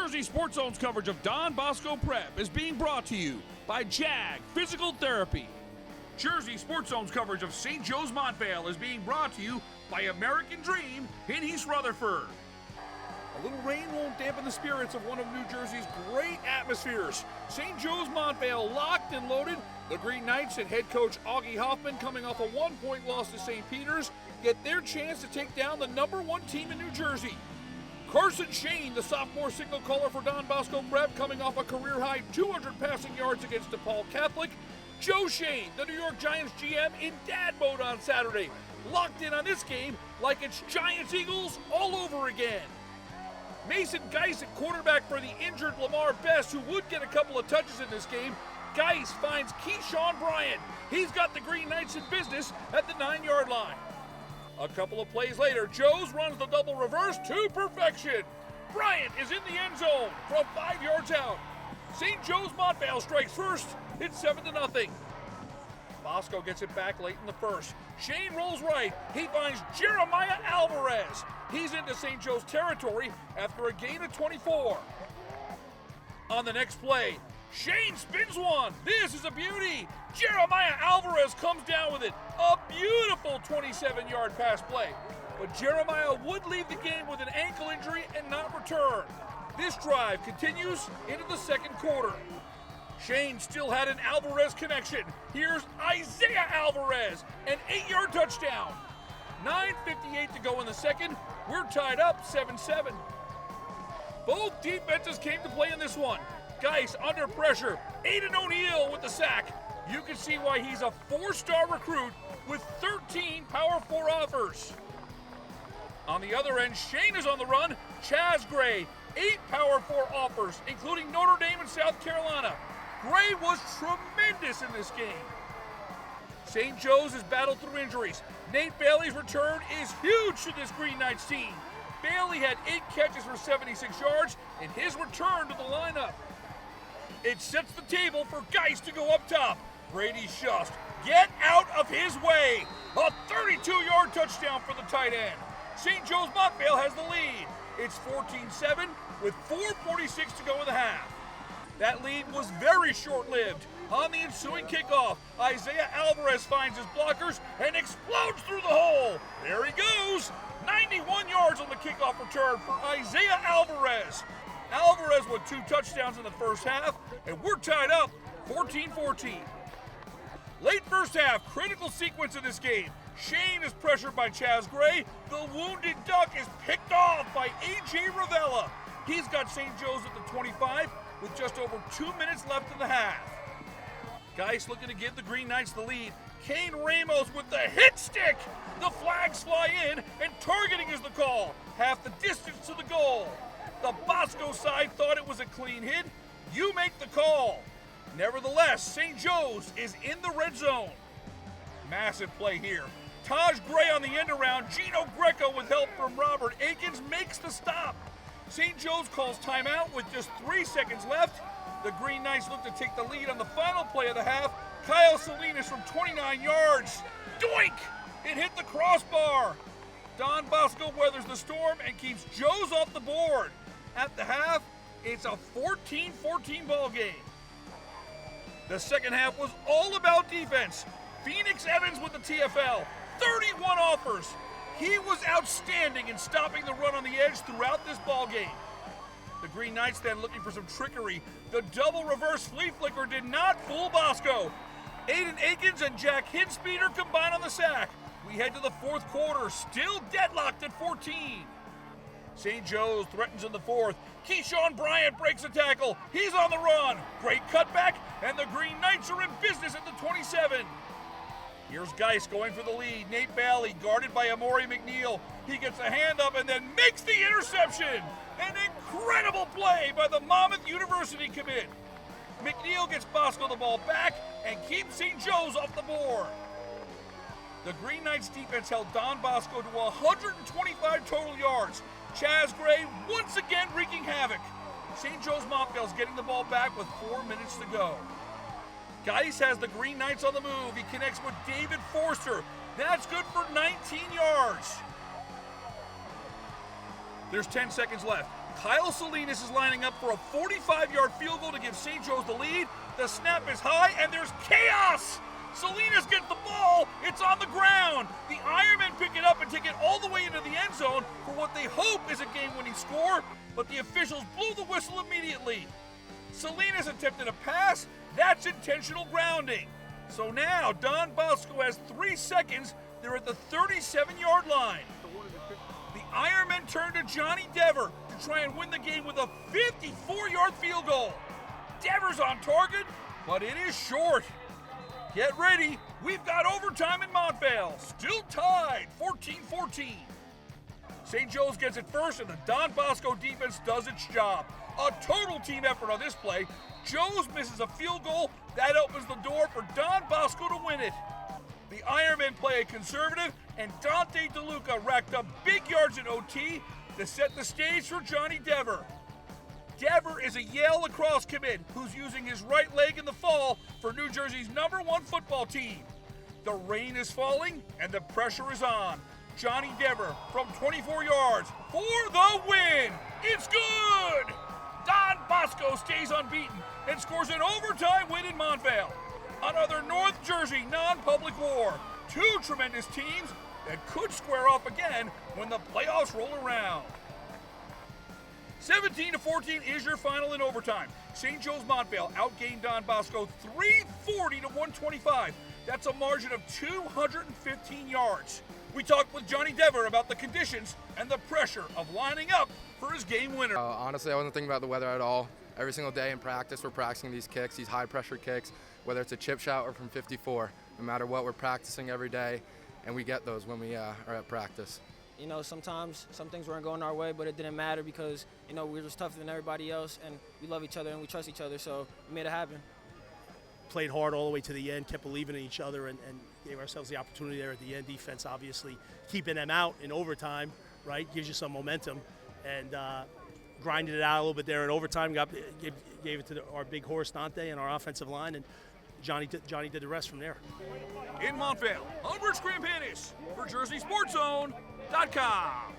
Jersey Sports Zone's coverage of Don Bosco Prep is being brought to you by JAG Physical Therapy. Jersey Sports Zone's coverage of St. Joe's Montvale is being brought to you by American Dream in East Rutherford. A little rain won't dampen the spirits of one of New Jersey's great atmospheres. St. Joe's Montvale locked and loaded. The Green Knights and head coach Augie Hoffman, coming off a 1-point loss to St. Peter's, get their chance to take down the #1 team in New Jersey. Carson Shane, the sophomore signal caller for Don Bosco Prep, coming off a career-high 200 passing yards against DePaul Catholic. Joe Shane, the New York Giants GM, in dad mode on Saturday, locked in on this game like it's Giants-Eagles all over again. Mason Geis at quarterback for the injured Lamar Best, who would get a couple of touches in this game. Geis finds Keyshawn Bryant. He's got the Green Knights in business at the 9-yard line. A couple of plays later, Joes runs the double reverse to perfection. Bryant is in the end zone from 5 yards out. St. Joe's Montvale strikes first. It's 7-0. Bosco gets it back late in the first. Shane rolls right. He finds Jeremiah Alvarez. He's into St. Joe's territory after a gain of 24. On the next play, Shane spins one. This is a beauty. Jeremiah Alvarez comes down with it. A beautiful 27-yard pass play. But Jeremiah would leave the game with an ankle injury and not return. This drive continues into the second quarter. Shane still had an Alvarez connection. Here's Isaiah Alvarez, an 8-yard touchdown. 9:58 to go in the second. We're tied up 7-7. Both defenses came to play in this one. Geis under pressure. Aiden O'Neill with the sack. You can see why he's a 4-star recruit with 13 Power 4 offers. On the other end, Shane is on the run. Chaz Gray, 8 Power 4 offers, including Notre Dame and South Carolina. Gray was tremendous in this game. St. Joe's has battled through injuries. Nate Bailey's return is huge to this Green Knights team. Bailey had 8 catches for 76 yards in his return to the lineup. It sets the table for Geis to go up top. Brady Shust, get out of his way. A 32-yard touchdown for the tight end. St. Joe's Montvale has the lead. It's 14-7 with 4:46 to go in the half. That lead was very short-lived. On the ensuing kickoff, Isaiah Alvarez finds his blockers and explodes through the hole. There he goes. 91 yards on the kickoff return for Isaiah Alvarez. Alvarez with 2 touchdowns in the first half, and we're tied up 14-14. Late first half, critical sequence in this game. Shane is pressured by Chaz Gray. The wounded Duck is picked off by A.J. Ravella. He's got St. Joe's at the 25 with just over 2 minutes left in the half. Geis looking to give the Green Knights the lead. Kane Ramos with the hit stick. The flags fly in, and targeting is the call. Half the distance to the goal. The Bosco side thought it was a clean hit. You make the call. Nevertheless, St. Joe's is in the red zone. Massive play here. Taj Gray on the end around. Gino Greco with help from Robert Akins makes the stop. St. Joe's calls timeout with just 3 seconds left. The Green Knights look to take the lead on the final play of the half. Kyle Salinas from 29 yards. Doink! It hit the crossbar. Don Bosco weathers the storm and keeps Joe's off the board. At the half, it's a 14-14 ball game. The second half was all about defense. Phoenix Evans with the TFL, 31 offers. He was outstanding in stopping the run on the edge throughout this ball game. The Green Knights then looking for some trickery. The double reverse flea flicker did not fool Bosco. Aiden Akins and Jack Hinspeeder combine on the sack. We head to the fourth quarter, still deadlocked at 14. St. Joe's threatens in the fourth. Keyshawn Bryant breaks a tackle. He's on the run. Great cutback, and the Green Knights are in business at the 27. Here's Geis going for the lead. Nate Bailey guarded by Amori McNeil. He gets a hand up and then makes the interception. An incredible play by the Monmouth University commit. McNeil gets Bosco the ball back and keeps St. Joe's off the board. The Green Knights defense held Don Bosco to 125 total yards. Chaz Gray once again wreaking havoc. St. Joe's Montvale's getting the ball back with 4 minutes to go. Geis has the Green Knights on the move. He connects with David Forster. That's good for 19 yards. There's 10 seconds left. Kyle Salinas is lining up for a 45-yard field goal to give St. Joe's the lead. The snap is high, and there's chaos! Salinas gets the ball. It's on the ground. The Ironmen pick it up and take it all the way into the end zone for what they hope is a game-winning score, but the officials blew the whistle immediately. Salinas attempted a pass. That's intentional grounding. So now Don Bosco has 3 seconds. They're at the 37-yard line. The Ironmen turn to Johnny Devir to try and win the game with a 54-yard field goal. Devir's on target, but it is short. Get ready, we've got overtime in Montvale. Still tied, 14-14. St. Joe's gets it first, and the Don Bosco defense does its job. A total team effort on this play. Joe's misses a field goal. That opens the door for Don Bosco to win it. The Ironmen play a conservative, and Dante DeLuca racked up big yards in OT to set the stage for Johnny Devir. Devir is a Yale lacrosse commit who's using his right leg in the fall for New Jersey's #1 football team. The rain is falling, and the pressure is on. Johnny Devir from 24 yards for the win. It's good! Don Bosco stays unbeaten and scores an overtime win in Montvale. Another North Jersey non-public war. 2 tremendous teams that could square off again when the playoffs roll around. 17-14 is your final in overtime. St. Joe's Montvale outgained Don Bosco 340-125. That's a margin of 215 yards. We talked with Johnny Devir about the conditions and the pressure of lining up for his game winner. Honestly, I wasn't thinking about the weather at all. Every single day in practice, we're practicing these kicks, these high-pressure kicks, whether it's a chip shot or from 54. No matter what, we're practicing every day, and we get those when we are at practice. You know, sometimes some things weren't going our way, but it didn't matter because, you know, we're just tougher than everybody else, and we love each other and we trust each other, so we made it happen. Played hard all the way to the end, kept believing in each other, and gave ourselves the opportunity there at the end. Defense, obviously, keeping them out in overtime, right, gives you some momentum, and grinded it out a little bit there in overtime. Gave it to our big horse Dante and our offensive line, and Johnny did the rest from there. In Montvale, I'm Rich Grampanis for JerseySportsZone.com.